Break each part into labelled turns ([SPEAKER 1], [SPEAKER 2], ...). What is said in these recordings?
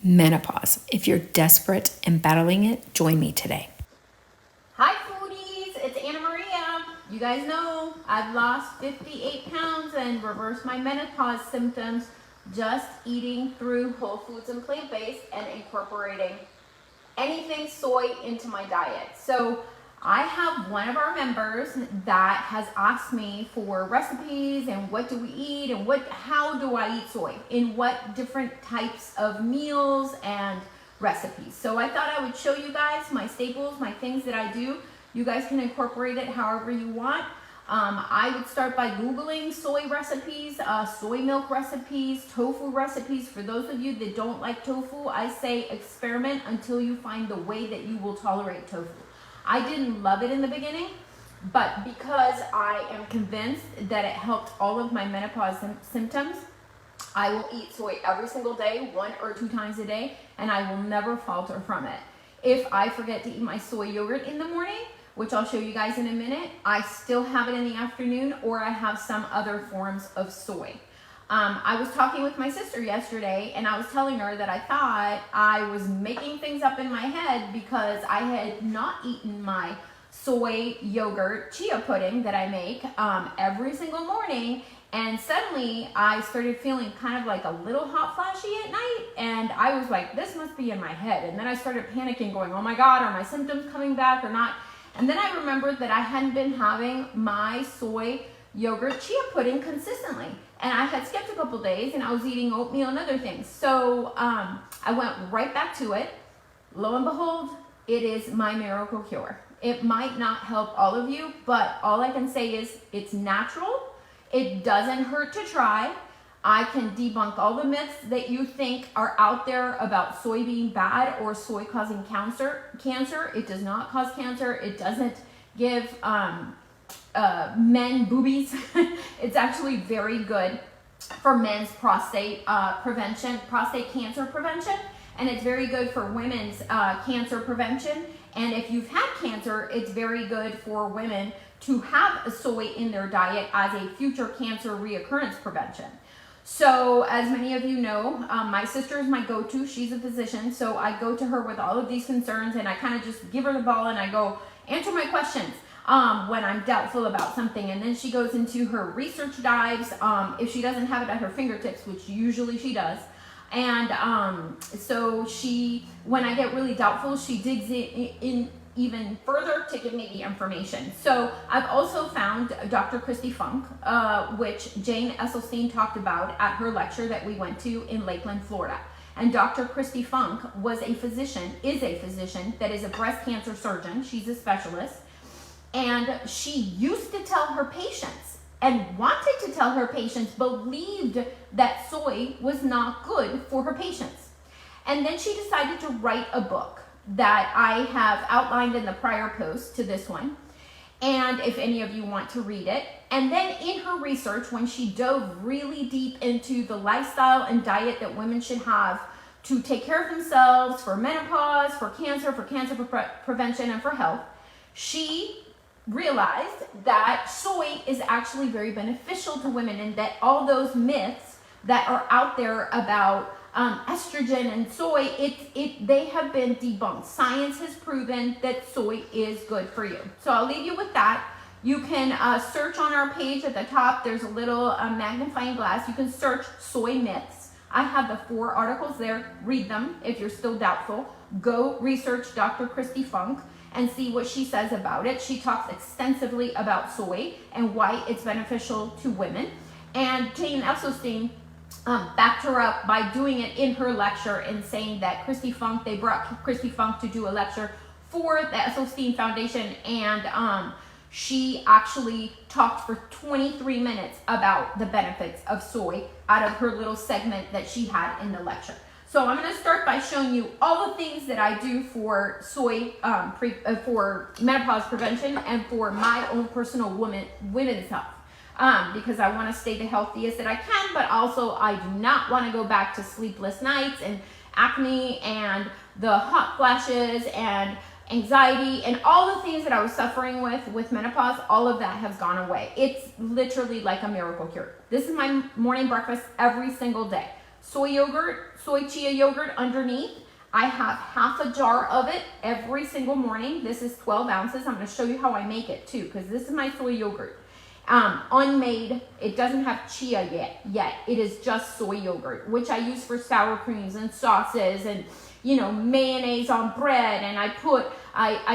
[SPEAKER 1] menopause. If you're desperate and battling it, join me today.
[SPEAKER 2] Hi foodies, it's Anna Maria. You guys know I've lost 58 pounds and reversed my menopause symptoms just eating through whole foods and plant-based and incorporating anything soy into my diet. So I have one of our members that has asked me for recipes and what do we eat and how do I eat soy in what different types of meals and recipes. So I thought I would show you guys my staples, my things that I do. You guys can incorporate it however you want. I would start by Googling soy recipes, soy milk recipes, tofu recipes. For those of you that don't like tofu, I say experiment until you find the way that you will tolerate tofu. I didn't love it in the beginning, but because I am convinced that it helped all of my menopause symptoms, I will eat soy every single day, 1 or 2 times a day, and I will never falter from it. If I forget to eat my soy yogurt in the morning, which I'll show you guys in a minute, I still have it in the afternoon, or I have some other forms of soy. I was talking with my sister yesterday, and I was telling her that I thought I was making things up in my head because I had not eaten my soy yogurt chia pudding that I make every single morning, and suddenly I started feeling kind of like a little hot flashy at night, and I was like, this must be in my head. And then I started panicking, going, oh my God, are my symptoms coming back or not? And then I remembered that I hadn't been having my soy yogurt chia pudding consistently. And I had skipped a couple days and I was eating oatmeal and other things. So I went right back to it. Lo and behold, it is my miracle cure. It might not help all of you, but all I can say is it's natural. It doesn't hurt to try. I can debunk all the myths that you think are out there about soy being bad or soy causing cancer. It does not cause cancer. It doesn't give men boobies. It's actually very good for men's prostate cancer prevention, and it's very good for women's cancer prevention. And if you've had cancer, it's very good for women to have a soy in their diet as a future cancer reoccurrence prevention. So as many of you know, my sister is my go-to. She's a physician, so I go to her with all of these concerns, and I kind of just give her the ball and I go, answer my questions when I'm doubtful about something. And then she goes into her research dives if she doesn't have it at her fingertips, which usually she does. And so when I get really doubtful, she digs in even further to give me the information. So I've also found Dr. Christy Funk, which Jane Esselstyn talked about at her lecture that we went to in Lakeland, Florida. And Dr. Christy Funk is a physician that is a breast cancer surgeon. She's a specialist. And she used to tell her patients and wanted to tell her patients, believed that soy was not good for her patients. And then she decided to write a book that I have outlined in the prior post to this one, and if any of you want to read it. And then in her research, when she dove really deep into the lifestyle and diet that women should have to take care of themselves for menopause, for cancer prevention, and for health, she realized that soy is actually very beneficial to women, and that all those myths that are out there about estrogen and soy, they have been debunked. Science has proven that soy is good for you. So I'll leave you with that. You can search on our page at the top. There's a little magnifying glass. You can search soy myths. I have the 4 articles there. Read them if you're still doubtful. Go research Dr. Christy Funk and see what she says about it. She talks extensively about soy and why it's beneficial to women. And Jane Esselstyn backed her up by doing it in her lecture and saying that they brought Christy Funk to do a lecture for the Esselstyn Foundation, and she actually talked for 23 minutes about the benefits of soy out of her little segment that she had in the lecture. So I'm going to start by showing you all the things that I do for soy, for menopause prevention and for my own personal women's health. Because I want to stay the healthiest that I can, but also I do not want to go back to sleepless nights and acne and the hot flashes and anxiety and all the things that I was suffering with menopause. All of that has gone away. It's literally like a miracle cure. This is my morning breakfast every single day. soy yogurt, soy chia yogurt underneath. I have half a jar of it every single morning. This is 12 ounces. I'm going to show you how I make it too, because this is my soy yogurt. Unmade, it doesn't have chia yet. It is just soy yogurt, which I use for sour creams and sauces and, you know, mayonnaise on bread. And I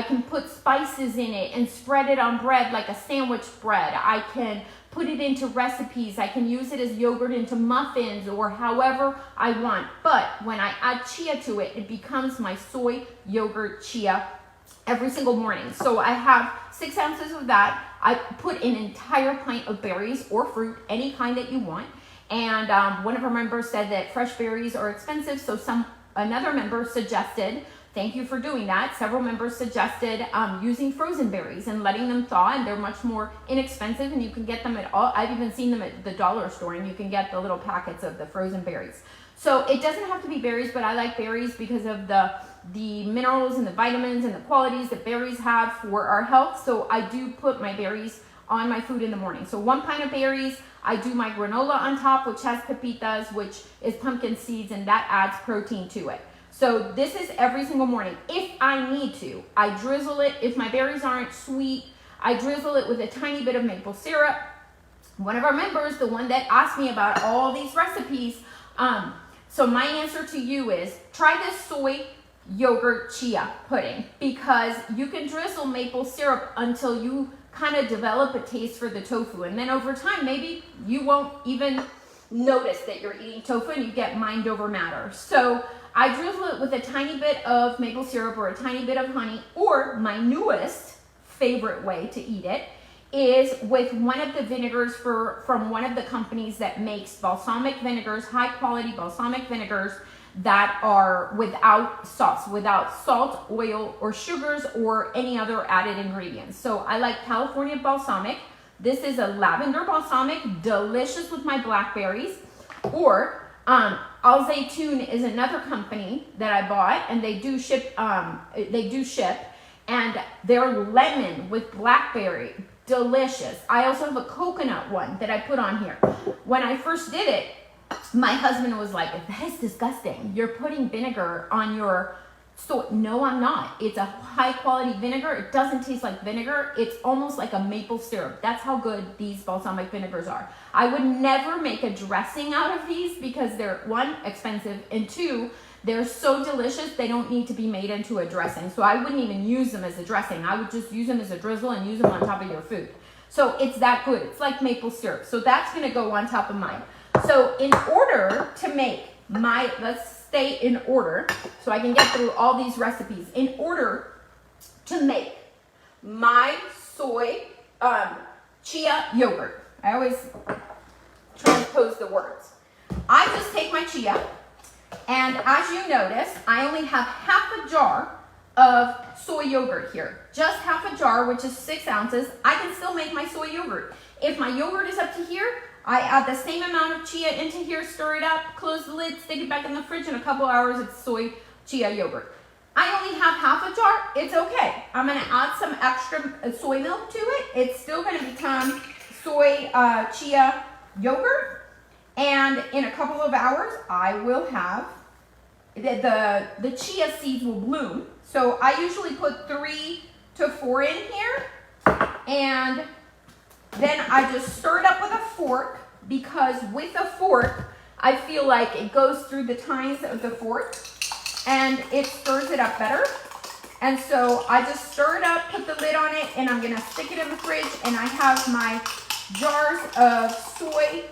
[SPEAKER 2] can put spices in it and spread it on bread like a sandwich bread. I can put it into recipes. I can use it as yogurt into muffins or however I want. But when I add chia to it, it becomes my soy yogurt chia every single morning. So I have 6 ounces of that. I put an entire pint of berries or fruit, any kind that you want. And one of our members said that fresh berries are expensive, so another member suggested, thank you for doing that, several members suggested using frozen berries and letting them thaw, and they're much more inexpensive, and you can get them at all. I've even seen them at the dollar store, and you can get the little packets of the frozen berries. So it doesn't have to be berries, but I like berries because of the minerals and the vitamins and the qualities that berries have for our health. So I do put my berries on my food in the morning. So 1 pint of berries, I do my granola on top, which has pepitas, which is pumpkin seeds, and that adds protein to it. So this is every single morning. If I need to, I drizzle it. If my berries aren't sweet, I drizzle it with a tiny bit of maple syrup. One of our members, the one that asked me about all these recipes, so my answer to you is try this soy yogurt chia pudding, because you can drizzle maple syrup until you kind of develop a taste for the tofu, and then over time maybe you won't even notice that you're eating tofu and you get mind over matter. So I drizzle it with a tiny bit of maple syrup or a tiny bit of honey, or my newest favorite way to eat it is with one of the vinegars from one of the companies that makes balsamic vinegars, high quality balsamic vinegars that are without sauce, without salt, oil, or sugars, or any other added ingredients. So I like California balsamic. This is a lavender balsamic, delicious with my blackberries. Or Al Zaytun is another company that I bought, and they do ship, and their lemon with blackberry, delicious. I also have a coconut one that I put on here. When I first did it, my husband was like, that is disgusting. You're putting vinegar on your soy. No, I'm not. It's a high quality vinegar. It doesn't taste like vinegar. It's almost like a maple syrup. That's how good these balsamic vinegars are. I would never make a dressing out of these because they're, 1, expensive, and 2, they're so delicious they don't need to be made into a dressing. So I wouldn't even use them as a dressing. I would just use them as a drizzle and use them on top of your food. So it's that good. It's like maple syrup. So that's going to go on top of mine. So in order to make my, let's stay in order so I can get through all these recipes. In order to make my soy chia yogurt, I always transpose the words. I just take my chia, and as you notice, I only have half a jar of soy yogurt here. Just half a jar, which is 6 ounces. I can still make my soy yogurt. If my yogurt is up to here, I add the same amount of chia into here, stir it up, close the lid, stick it back in the fridge. In a couple hours, it's soy chia yogurt. I only have half a jar. It's okay. I'm going to add some extra soy milk to it. It's still going to become soy chia yogurt. And in a couple of hours, I will have, the chia seeds will bloom. So I usually put 3 to 4 in here. And then I just stir it up with a fork, because with a fork, I feel like it goes through the tines of the fork and it stirs it up better. And so I just stir it up, put the lid on it, and I'm gonna stick it in the fridge, and I have my jars of soy.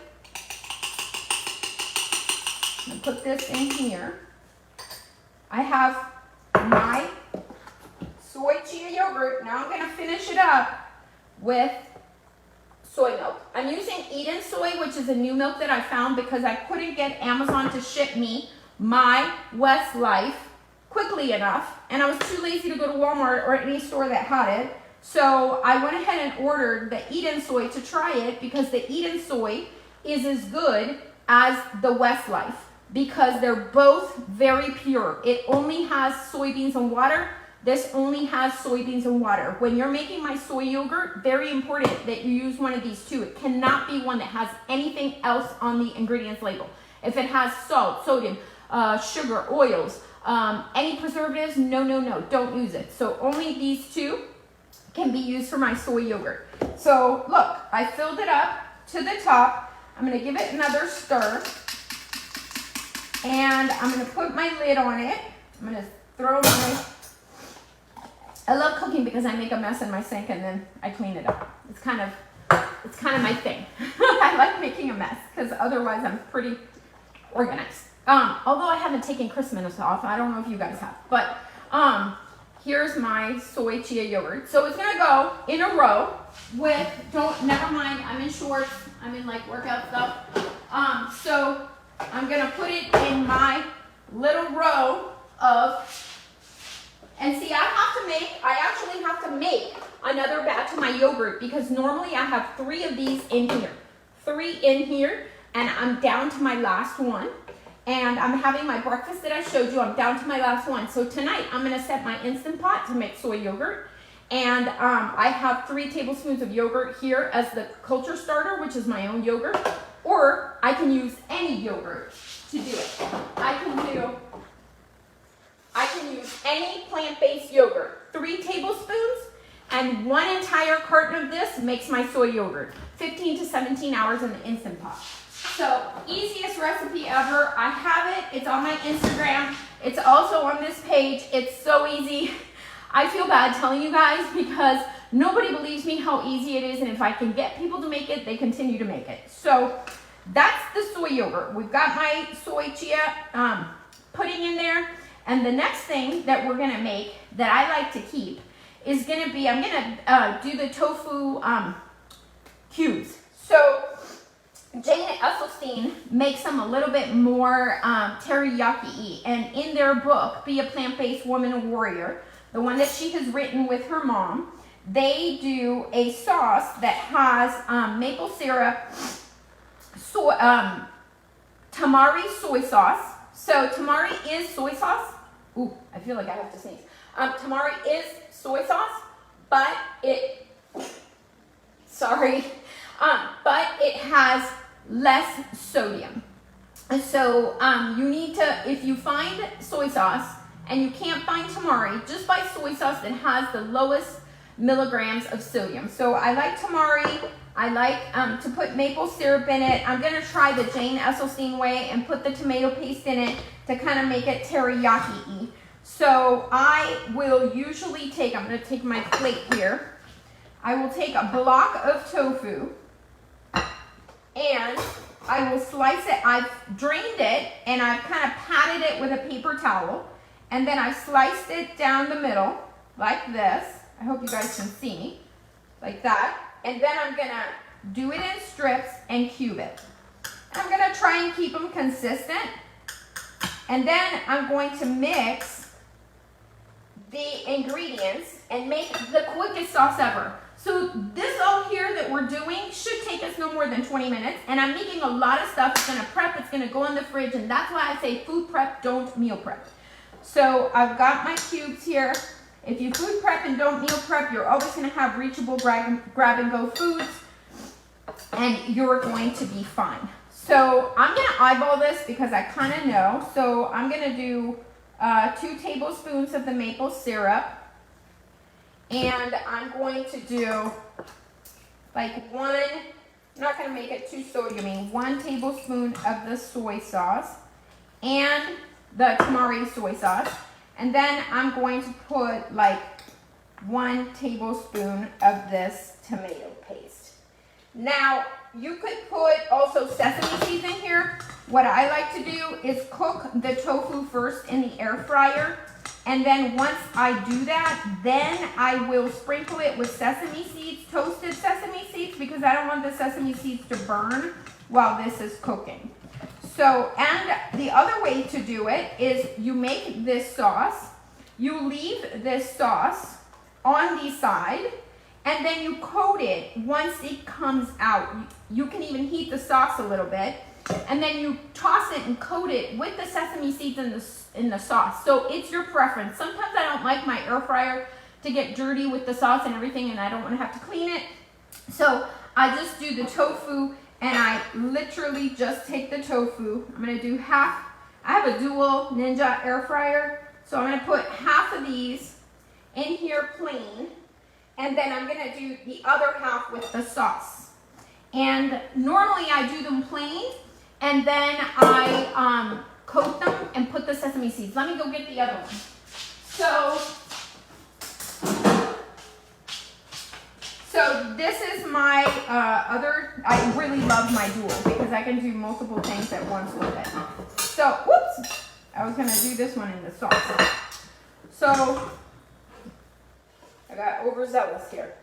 [SPEAKER 2] I'm gonna put this in here. I have my soy chia yogurt. Now I'm gonna finish it up with soy milk. I'm using Eden soy, which is a new milk that I found because I couldn't get Amazon to ship me my Westlife quickly enough, and I was too lazy to go to Walmart or any store that had it. So I went ahead and ordered the Eden soy to try it, because the Eden soy is as good as the Westlife because they're both very pure. It only has soybeans and water. This only has soybeans and water. When you're making my soy yogurt, very important that you use one of these two. It cannot be one that has anything else on the ingredients label. If it has salt, sodium, sugar, oils, any preservatives, no, don't use it. So only these two can be used for my soy yogurt. So look, I filled it up to the top. I'm gonna give it another stir. And I'm gonna put my lid on it. I'm gonna throw my, I love cooking because I make a mess in my sink and then I clean it up. It's kind of my thing. I like making a mess because otherwise I'm pretty organized. Although I haven't taken Christmas off, I don't know if you guys have, but here's my soy chia yogurt. So it's gonna go in a row with, never mind, I'm in shorts, I'm in like workout stuff. So I'm gonna put it in my little row of, and see, I actually have to make another batch of my yogurt because normally I have 3 of these in here, and I'm down to my last one. And I'm having my breakfast that I showed you, I'm down to my last one. So tonight I'm gonna set my Instant Pot to make soy yogurt. And I have 3 tablespoons of yogurt here as the culture starter, which is my own yogurt. Or I can use any yogurt to do it. I can use any plant-based yogurt. 3 tablespoons and 1 entire carton of this makes my soy yogurt. 15 to 17 hours in the Instant Pot. So easiest recipe ever. I have it. It's on my Instagram. It's also on this page. It's so easy. I feel bad telling you guys because nobody believes me how easy it is, and if I can get people to make it, they continue to make it. So that's the soy yogurt. We've got my soy chia pudding in there, and the next thing that we're gonna make that I like to keep is gonna be, I'm gonna do the tofu cubes. So Jane Esselstyn makes them a little bit more teriyaki-y, and in their book, Be a Plant-Based Woman, a Warrior, the one that she has written with her mom, they do a sauce that has maple syrup, tamari soy sauce. So tamari is soy sauce. Ooh, I feel like I have to sneeze. Tamari is soy sauce, but it has less sodium. And so you need to, if you find soy sauce and you can't find tamari, just buy soy sauce that has the lowest milligrams of sodium. So I like tamari. I like to put maple syrup in it. I'm gonna try the Jane Esselstyn way and put the tomato paste in it to kind of make it teriyaki-y. So I will usually take, I'm gonna take my plate here. I will take a block of tofu and I will slice it. I've drained it and I've kind of patted it with a paper towel, and then I sliced it down the middle like this. I hope you guys can see, like that. And then I'm gonna do it in strips and cube it. And I'm gonna try and keep them consistent. And then I'm going to mix the ingredients and make the quickest sauce ever. So this all here that we're doing should take us no more than 20 minutes. And I'm making a lot of stuff. It's gonna prep, it's gonna go in the fridge. And that's why I say food prep, don't meal prep. So I've got my cubes here. If you food prep and don't meal prep, you're always gonna have reachable grab and go foods, and you're going to be fine. So I'm gonna eyeball this because I kind of know. So I'm gonna do 2 tablespoons of the maple syrup, and I'm going to do like 1, I'm not gonna make it too sodium-y, 1 tablespoon of the soy sauce and the tamari soy sauce. And then I'm going to put like 1 tablespoon of this tomato paste. Now, you could put also sesame seeds in here. What I like to do is cook the tofu first in the air fryer. And then once I do that, then I will sprinkle it with sesame seeds, toasted sesame seeds, because I don't want the sesame seeds to burn while this is cooking. So, and the other way to do it is you make this sauce, you leave this sauce on the side, and then you coat it once it comes out. You can even heat the sauce a little bit, and then you toss it and coat it with the sesame seeds in the sauce. So it's your preference. Sometimes I don't like my air fryer to get dirty with the sauce and everything, and I don't want to have to clean it. So I just do the tofu and I literally just take the tofu. I'm gonna do half. I have a dual Ninja air fryer, so I'm gonna put half of these in here plain, and then I'm gonna do the other half with the sauce. And normally I do them plain, and then I coat them and put the sesame seeds. Let me go get the other one. So this is my other, I really love my dual because I can do multiple things at once with it. So, whoops, I was gonna do this one in the sauce. So, I got overzealous here.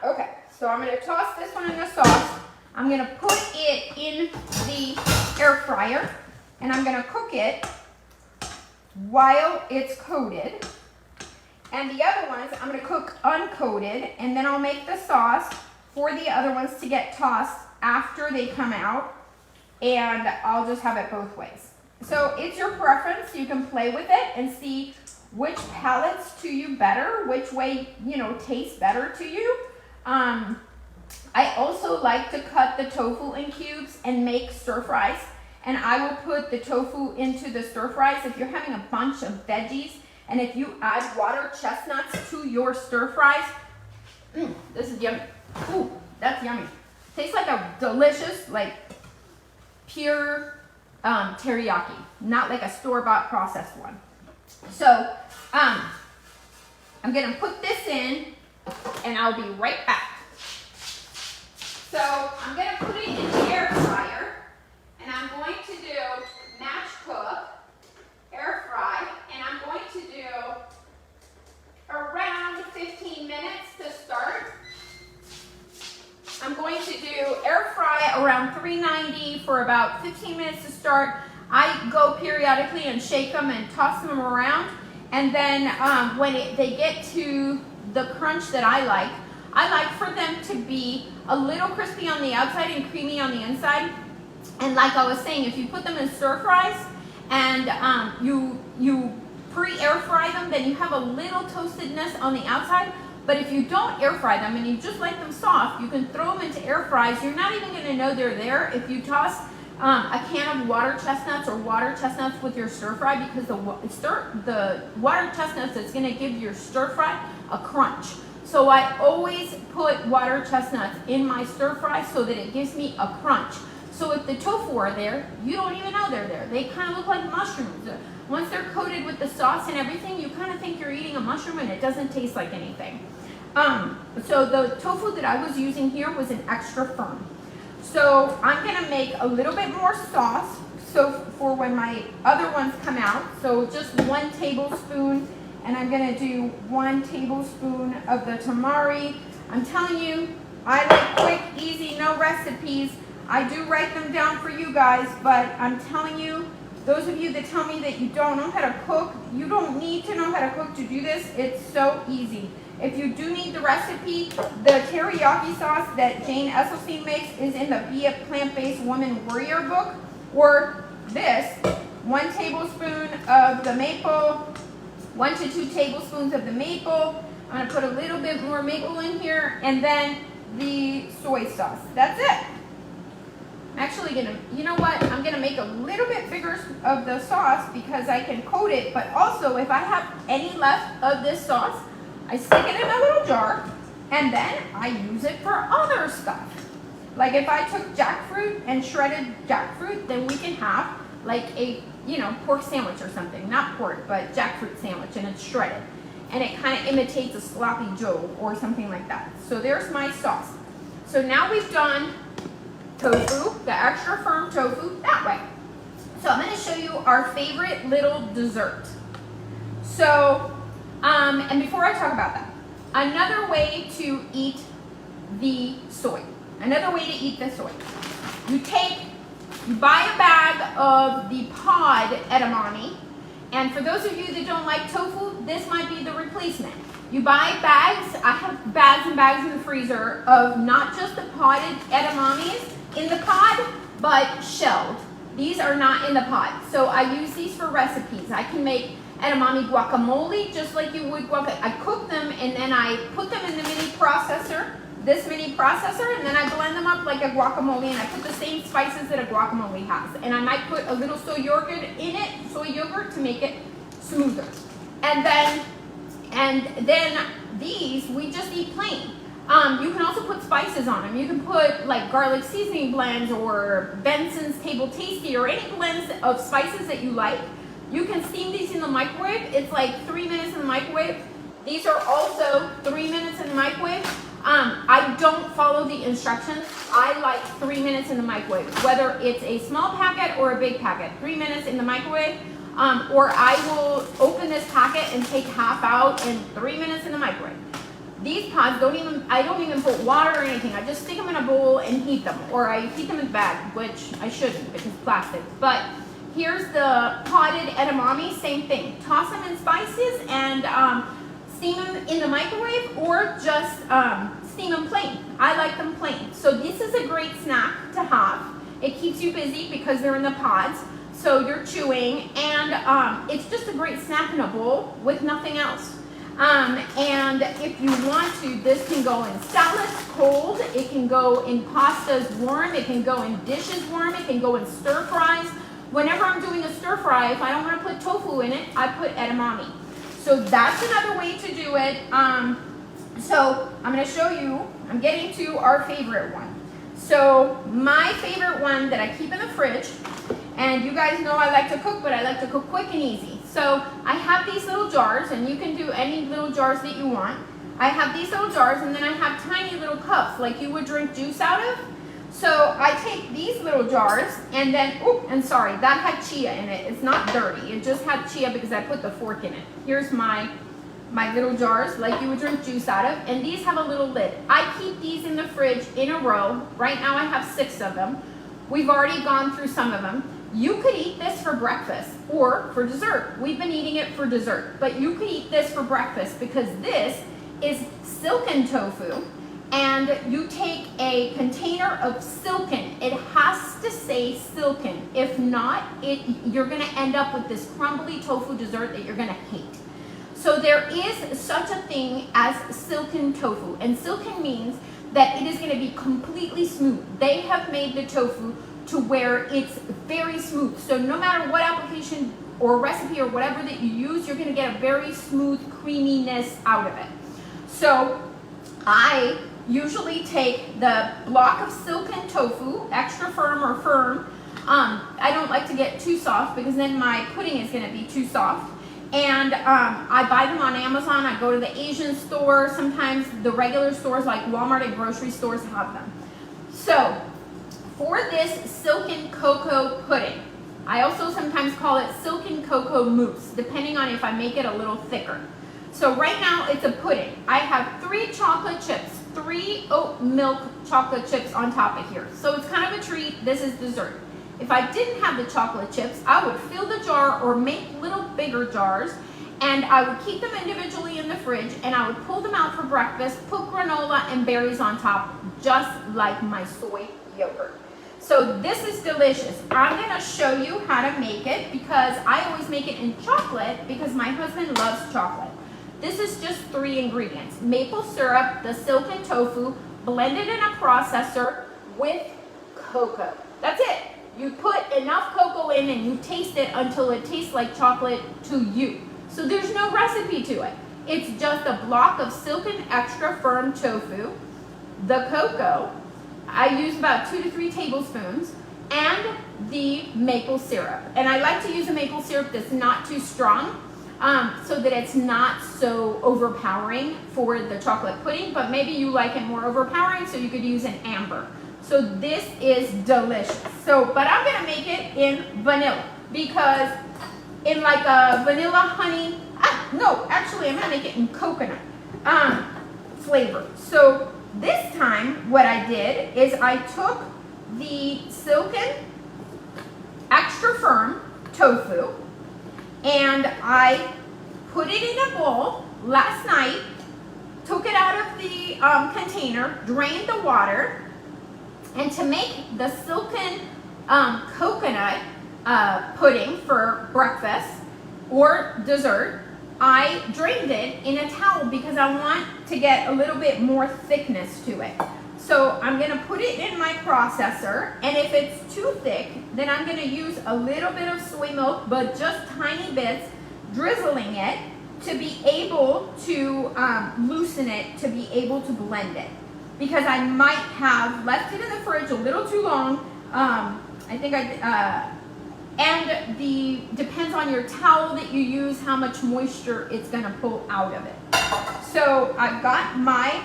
[SPEAKER 2] Okay, so I'm gonna toss this one in the sauce. I'm gonna put it in the air fryer, and I'm gonna cook it while it's coated. And the other ones, I'm gonna cook uncoated, and then I'll make the sauce for the other ones to get tossed after they come out, and I'll just have it both ways. So it's your preference. You can play with it and see which palates to you better, which way, you know, tastes better to you. I also like to cut the tofu in cubes and make stir fries, and I will put the tofu into the stir fries. If you're having a bunch of veggies, and if you add water chestnuts to your stir fries, this is yummy. Ooh, that's yummy. Tastes like a delicious, like pure teriyaki, not like a store-bought processed one. So I'm gonna put this in, and I'll be right back. So I'm gonna put it in the air fryer, and I'm going to do match cook, air fry, and I'm going to do around 15 minutes to start. I'm going to do air fry around 390 for about 15 minutes to start. I go periodically and shake them and toss them around, and then when they get to the crunch that I like for them to be a little crispy on the outside and creamy on the inside. And like I was saying, if you put them in stir fries and you pre-air fry them, then you have a little toastedness on the outside. But if you don't air fry them and you just like them soft, you can throw them into air fries. You're not even going to know they're there if you toss a can of water chestnuts or water chestnuts with your stir fry, because the water chestnuts is going to give your stir fry a crunch. So I always put water chestnuts in my stir fry so that it gives me a crunch. So if the tofu are there, you don't even know they're there. They kind of look like mushrooms. Once they're coated with the sauce and everything, you kind of think you're eating a mushroom, and it doesn't taste like anything. So the tofu that I was using here was an Extra Firm. So I'm gonna make a little bit more sauce so for when my other ones come out. So just 1 tablespoon, and I'm gonna do 1 tablespoon of the tamari. I'm telling you, I like quick, easy, no recipes. I do write them down for you guys, but I'm telling you, those of you that tell me that you don't know how to cook, you don't need to know how to cook to do this. It's so easy. If you do need the recipe, the teriyaki sauce that Jane Esselstyn makes is in the Be a Plant-Based Woman Warrior book, or this, 1 tablespoon of the maple, 1 to 2 tablespoons of the maple. I'm gonna put a little bit more maple in here, and then the soy sauce. That's it. I'm actually gonna, you know what? I'm gonna make a little bit bigger of the sauce because I can coat it, but also if I have any left of this sauce, I stick it in a little jar, and then I use it for other stuff. Like if I took jackfruit and shredded jackfruit, then we can have like a, you know, pork sandwich or something. Not pork, but jackfruit sandwich, and it's shredded. And it kind of imitates a sloppy joe or something like that. So there's my sauce. So now we've done tofu, the Extra Firm tofu, that way. So I'm going to show you our favorite little dessert. So, and before I talk about that, another way to eat the soy. You buy a bag of the pod edamame, and for those of you that don't like tofu, this might be the replacement. You buy bags, I have bags and bags in the freezer of not just the podded edamames in the pod, but shelled. These are not in the pod. So I use these for recipes. I can make edamame guacamole just like you would guacamole. I cook them and then I put them in the mini processor this mini processor, and then I blend them up like a guacamole, and I put the same spices that a guacamole has. And I might put a little soy yogurt in it, soy yogurt, to make it smoother. And then these we just eat plain. You can also put spices on them. You can put like garlic seasoning blends or Benson's Table Tasty or any blends of spices that you like. You can steam these in the microwave. It's like 3 minutes in the microwave. These are also 3 minutes in the microwave. I don't follow the instructions. I like 3 minutes in the microwave, whether it's a small packet or a big packet. 3 minutes in the microwave, or I will open this packet and take half out in 3 minutes in the microwave. These pods I don't even put water or anything. I just stick them in a bowl and heat them, or I heat them in the bag, which I shouldn't because it's plastic. But here's the potted edamame, same thing. Toss them in spices and steam them in the microwave, or just steam them plain. I like them plain. So this is a great snack to have. It keeps you busy because they're in the pods, so you're chewing, and it's just a great snack in a bowl with nothing else. And if you want to, this can go in salads cold, it can go in pastas warm, it can go in dishes warm, it can go in stir fries. Whenever I'm doing a stir fry, if I don't want to put tofu in it, I put edamame. So that's another way to do it. So I'm going to show you, I'm getting to our favorite one. So my favorite one that I keep in the fridge, and you guys know I like to cook, but I like to cook quick and easy. So I have these little jars, and you can do any little jars that you want. I have these little jars, and then I have tiny little cups like you would drink juice out of. So I take these little jars, and then, oh, and sorry, that had chia in it. It's not dirty. It just had chia because I put the fork in it. Here's my little jars like you would drink juice out of, and these have a little lid. I keep these in the fridge in a row. Right now I have 6 of them. We've already gone through some of them. You could eat this for breakfast or for dessert. We've been eating it for dessert, but you could eat this for breakfast because this is silken tofu, and you take a container of silken. It has to say silken. If not, you're gonna end up with this crumbly tofu dessert that you're gonna hate. So there is such a thing as silken tofu, and silken means that it is gonna be completely smooth. They have made the tofu to where it's very smooth. So no matter what application or recipe or whatever that you use, you're gonna get a very smooth creaminess out of it. So I usually take the block of silken tofu, extra firm or firm. I don't like to get too soft because then my pudding is gonna be too soft. And I buy them on Amazon. I go to the Asian store. Sometimes the regular stores like Walmart and grocery stores have them. So for this silken cocoa pudding, I also sometimes call it silken cocoa mousse, depending on if I make it a little thicker. So right now it's a pudding. I have 3 chocolate chips, 3 oat milk chocolate chips on top of here. So it's kind of a treat. This is dessert. If I didn't have the chocolate chips, I would fill the jar or make little bigger jars, and I would keep them individually in the fridge, and I would pull them out for breakfast, put granola and berries on top, just like my soy yogurt. So this is delicious. I'm gonna show you how to make it because I always make it in chocolate because my husband loves chocolate. This is just 3 ingredients. Maple syrup, the silken tofu, blended in a processor with cocoa. That's it. You put enough cocoa in and you taste it until it tastes like chocolate to you. So there's no recipe to it. It's just a block of silken extra firm tofu, the cocoa, I use about 2 to 3 tablespoons, and the maple syrup. And I like to use a maple syrup that's not too strong, so that it's not so overpowering for the chocolate pudding, but maybe you like it more overpowering, so you could use an amber. So this is delicious. So, but I'm gonna make it in vanilla because in like a vanilla honey, no, actually I'm gonna make it in coconut flavor. So this time what I did is I took the silken extra firm tofu and I put it in a bowl last night, took it out of the container, drained the water. And to make the silken coconut pudding for breakfast or dessert, I drained it in a towel because I want to get a little bit more thickness to it. So I'm gonna put it in my processor, and if it's too thick, then I'm gonna use a little bit of soy milk, but just tiny bits, drizzling it to be able to loosen it, to be able to blend it. Because I might have left it in the fridge a little too long. I think and depends on your towel that you use, how much moisture it's gonna pull out of it. So I've got my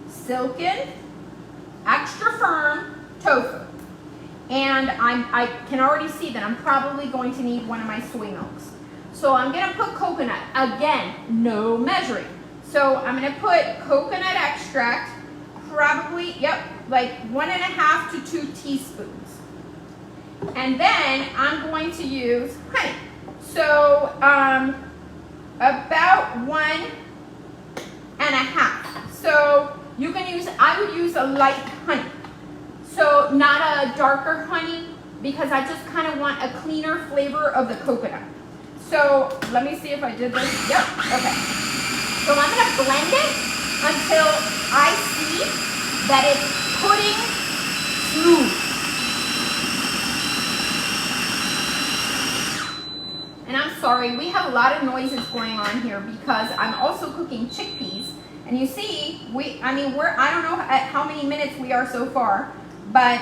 [SPEAKER 2] Silken Extra Firm Tofu. And I can already see that I'm probably going to need one of my soy milks. So I'm gonna put coconut, again, no measuring. So I'm gonna put coconut extract, probably, yep, like 1.5 to 2 teaspoons. And then I'm going to use honey. So about 1.5. So you can use, I would use a light honey. So not a darker honey, because I just kind of want a cleaner flavor of the coconut. So let me see if I did this. Yep, okay. So I'm gonna blend it until I see that it's pudding smooth. And I'm sorry, we have a lot of noises going on here because I'm also cooking chickpeas. And you see, I don't know at how many minutes we are so far, but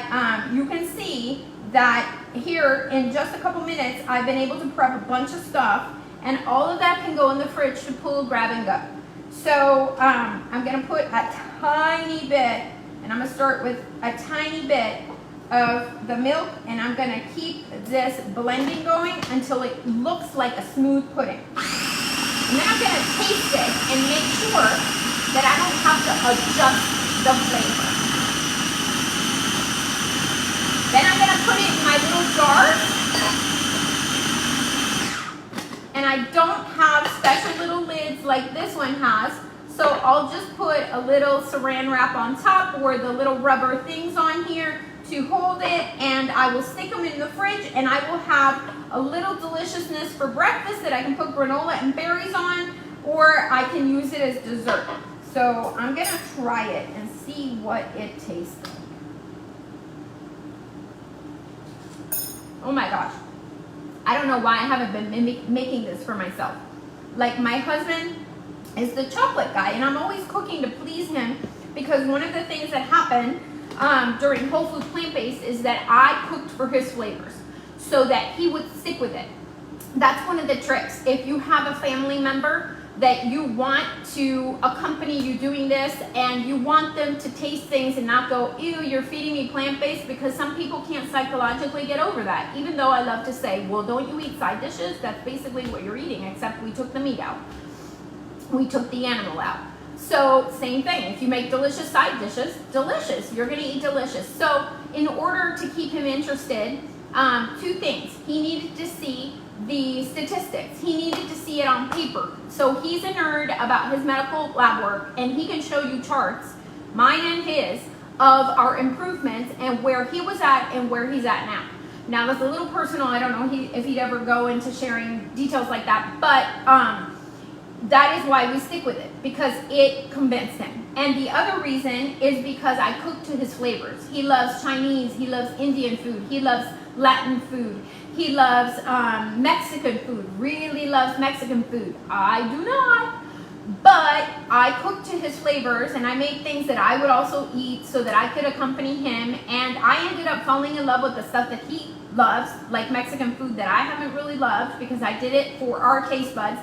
[SPEAKER 2] you can see that here in just a couple minutes, I've been able to prep a bunch of stuff, and all of that can go in the fridge to pull, grab, and go. So I'm gonna put a tiny bit, and I'm gonna start with a tiny bit of the milk, and I'm gonna keep this blending going until it looks like a smooth pudding. And then I'm gonna taste it and make sure that I don't have to adjust the flavor. Then I'm gonna put it in my little jars. And I don't have special little lids like this one has, so I'll just put a little saran wrap on top or the little rubber things on here to hold it, and I will stick them in the fridge, and I will have a little deliciousness for breakfast that I can put granola and berries on, or I can use it as dessert. So I'm gonna try it and see what it tastes like. Oh my gosh. I don't know why I haven't been making this for myself. Like, my husband is the chocolate guy, and I'm always cooking to please him, because one of the things that happened during Whole Food Plant-Based is that I cooked for his flavors so that he would stick with it. That's one of the tricks. If you have a family member that you want to accompany you doing this, and you want them to taste things and not go, ew, you're feeding me plant-based, because some people can't psychologically get over that. Even though I love to say, well, don't you eat side dishes? That's basically what you're eating, except we took the meat out. We took the animal out. So same thing, if you make delicious side dishes, delicious, you're gonna eat delicious. So in order to keep him interested, 2 things. He needed to see the statistics. He needed to see it on paper. So he's a nerd about his medical lab work, and he can show you charts, mine and his, of our improvements and where he was at and where he's at now. Now that's a little personal. I don't know if he'd ever go into sharing details like that, but that is why we stick with it, because it convinced him. And the other reason is because I cook to his flavors. He loves Chinese, he loves Indian food, he loves Latin food, he loves Mexican food, really loves Mexican food. I do not, but I cook to his flavors, and I make things that I would also eat so that I could accompany him, and I ended up falling in love with the stuff that he loves, like Mexican food that I haven't really loved because I did it for our taste buds.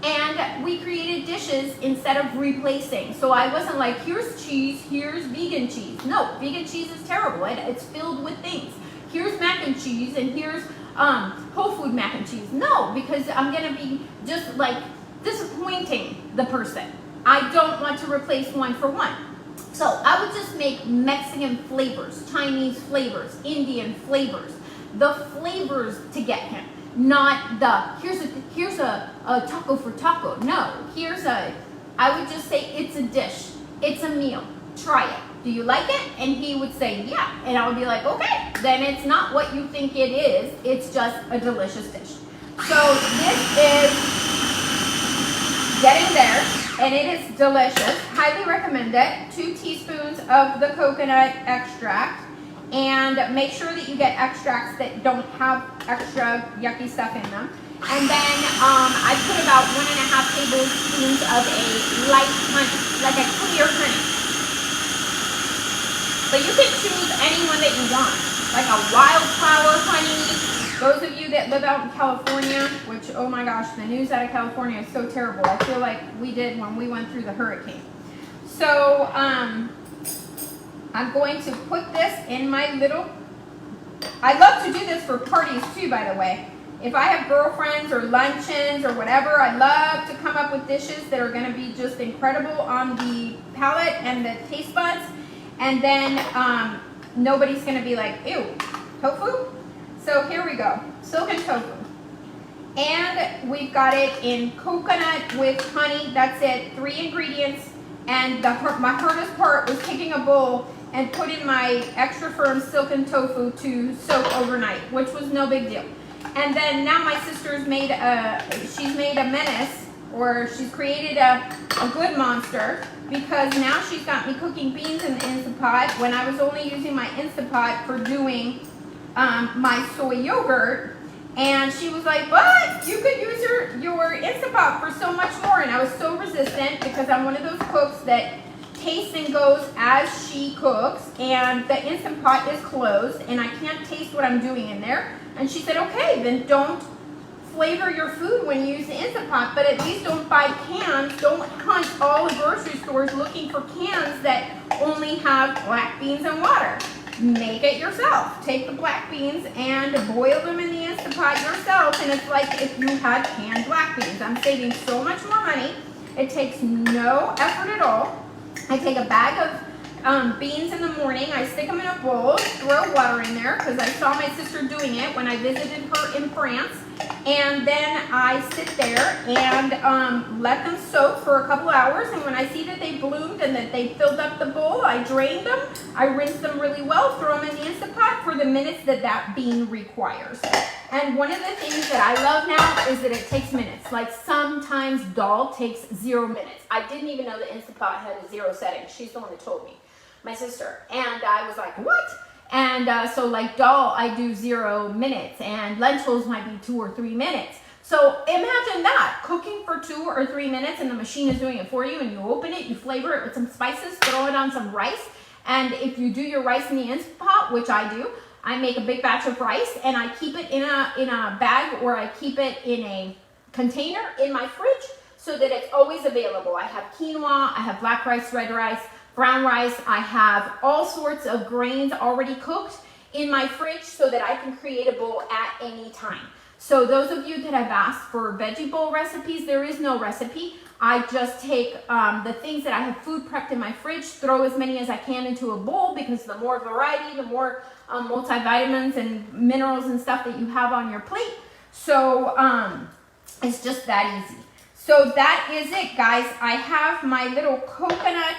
[SPEAKER 2] And we created dishes instead of replacing. So I wasn't like, here's cheese, here's vegan cheese. No, vegan cheese is terrible. It's filled with things. Here's mac and cheese, and here's whole food mac and cheese. No, because I'm gonna be just like disappointing the person. I don't want to replace one for one. So I would just make Mexican flavors, Chinese flavors, Indian flavors, the flavors to get him. Not the, here's a taco for taco. No, I would just say it's a dish, it's a meal, try it. Do you like it? And he would say, yeah. And I would be like, okay, then it's not what you think it is, it's just a delicious dish. So this is getting there, and it is delicious. Highly recommend it. 2 teaspoons of the coconut extract, and make sure that you get extracts that don't have extra yucky stuff in them. And then I put about 1.5 tablespoons of a light honey, like a clear honey. But you can choose any one that you want, like a wildflower honey. Those of you that live out in California, which, oh my gosh, the news out of California is so terrible. I feel like we did when we went through the hurricane. So I'm going to put this in my little, I love to do this for parties too, by the way. If I have girlfriends or luncheons or whatever, I love to come up with dishes that are going to be just incredible on the palate and the taste buds. And then nobody's going to be like, ew, tofu? So here we go, silken tofu. And we've got it in coconut with honey, that's it, 3 ingredients. And my hardest part was taking a bowl and putting my extra firm silken tofu to soak overnight, which was no big deal. And then now my sister's made she's made a menace, or she's created a good monster, because now she's got me cooking beans in the Instant Pot when I was only using my Instant Pot for doing my soy yogurt. And she was like, but you could use your Instant Pot for so much more. And I was so resistant because I'm one of those cooks that tastes and goes as she cooks, and the Instant Pot is closed and I can't taste what I'm doing in there. And she said, okay, then don't flavor your food when you use the Instant Pot, but at least don't buy cans. Don't hunt all the grocery stores looking for cans that only have black beans and water. Make it yourself. Take the black beans and boil them in the Instant Pot yourself, and it's like if you had canned black beans. I'm saving so much more money. It takes no effort at all. I take a bag of beans in the morning, I stick them in a bowl, throw water in there, because I saw my sister doing it when I visited her in France. And then I sit there and let them soak for a couple hours, and when I see that they bloomed and that they filled up the bowl, I drain them, I rinse them really well, throw them in the Instant Pot for the minutes that that bean requires. And one of the things that I love now is that it takes minutes. Like sometimes dal takes 0 minutes. I didn't even know the Instant Pot had a 0 setting. She's the one that told me, my sister. And I was like, what? And so like dal, I do 0 minutes, and lentils might be 2 or 3 minutes. So imagine that, cooking for 2 or 3 minutes, and the machine is doing it for you, and you open it, you flavor it with some spices, throw it on some rice. And if you do your rice in the Instant Pot, which I do, I make a big batch of rice, and I keep it in a bag, or I keep it in a container in my fridge so that it's always available. I have quinoa, I have black rice, red rice, brown rice. I have all sorts of grains already cooked in my fridge so that I can create a bowl at any time. So those of you that have asked for veggie bowl recipes, there is no recipe. I just take the things that I have food prepped in my fridge, throw as many as I can into a bowl, because the more variety, the more multivitamins and minerals and stuff that you have on your plate. So it's just that easy. So that is it, guys. I have my little coconut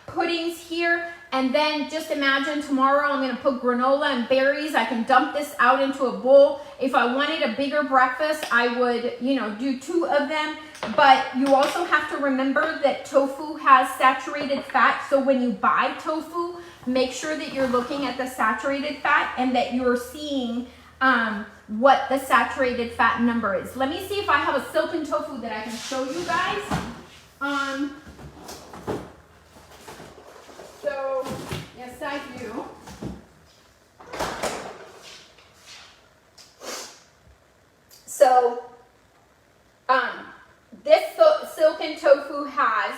[SPEAKER 2] puddings here, and then just imagine tomorrow I'm going to put granola and berries. I can dump this out into a bowl. If I wanted a bigger breakfast, I would, do 2 of them. But you also have to remember that tofu has saturated fat. So when you buy tofu, make sure that you're looking at the saturated fat and that you're seeing what the saturated fat number is. Let me see if I have a silken tofu that I can show you guys. So, yes, I do. So, this silken tofu has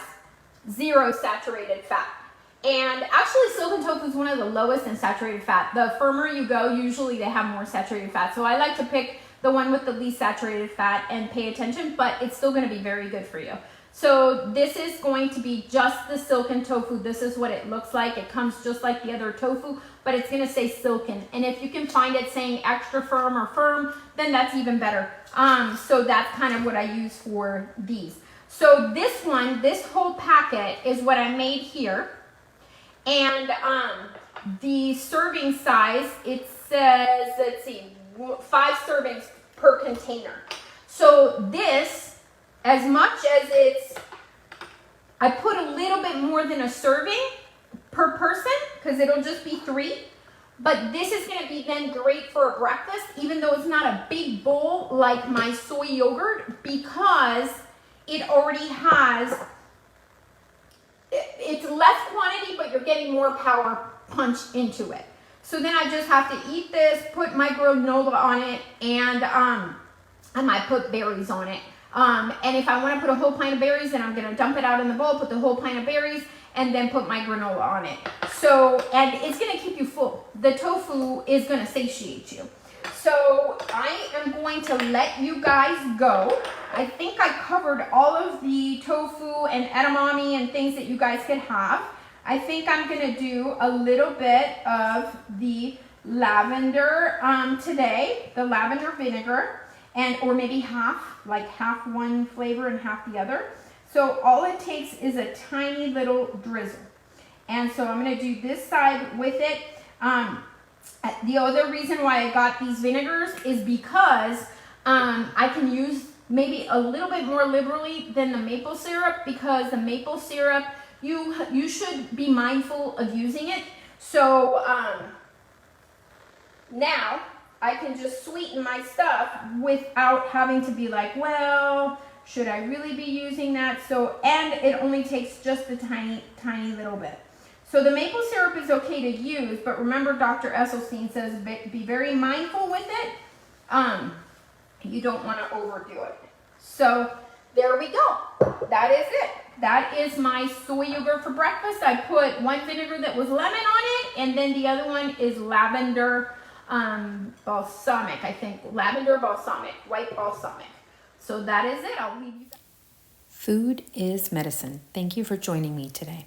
[SPEAKER 2] 0 saturated fat. And actually, silken tofu is one of the lowest in saturated fat. The firmer you go, usually they have more saturated fat. So I like to pick the one with the least saturated fat and pay attention, but it's still going to be very good for you. So this is going to be just the silken tofu. This is what it looks like. It comes just like the other tofu, but it's going to say silken. And if you can find it saying extra firm or firm, then that's even better. So that's kind of what I use for these. So this one, this whole packet is what I made here. And the serving size, it says, let's see, 5 servings per container. So this as much as I put a little bit more than a serving per person because it'll just be 3. But this is going to be then great for a breakfast, even though it's not a big bowl like my soy yogurt, because it already has, it's less quantity, but you're getting more power punch into it. So then I just have to eat this, put my granola on it, and I might put berries on it. And if I want to put a whole pint of berries, then I'm going to dump it out in the bowl, put the whole pint of berries, and then put my granola on it. So, and it's going to keep you full. The tofu is going to satiate you. So I am going to let you guys go. I think I covered all of the tofu and edamame and things that you guys could have. I think I'm going to do a little bit of the lavender today, the lavender vinegar, and or maybe half, like half one flavor and half the other. So all it takes is a tiny little drizzle. And so I'm going to do this side with it. The other reason why I got these vinegars is because I can use maybe a little bit more liberally than the maple syrup, because the maple syrup, you should be mindful of using it. So now I can just sweeten my stuff without having to be like, well, should I really be using that? So, and it only takes just a tiny, tiny little bit. So the maple syrup is okay to use, but remember Dr. Esselstyn says be very mindful with it. You don't want to overdo it. So there we go. That is it. That is my soy yogurt for breakfast. I put one vinegar that was lemon on it, and then the other one is lavender balsamic, I think. Lavender balsamic, white balsamic. So that is it. I'll leave you guys.
[SPEAKER 1] Food is medicine. Thank you for joining me today.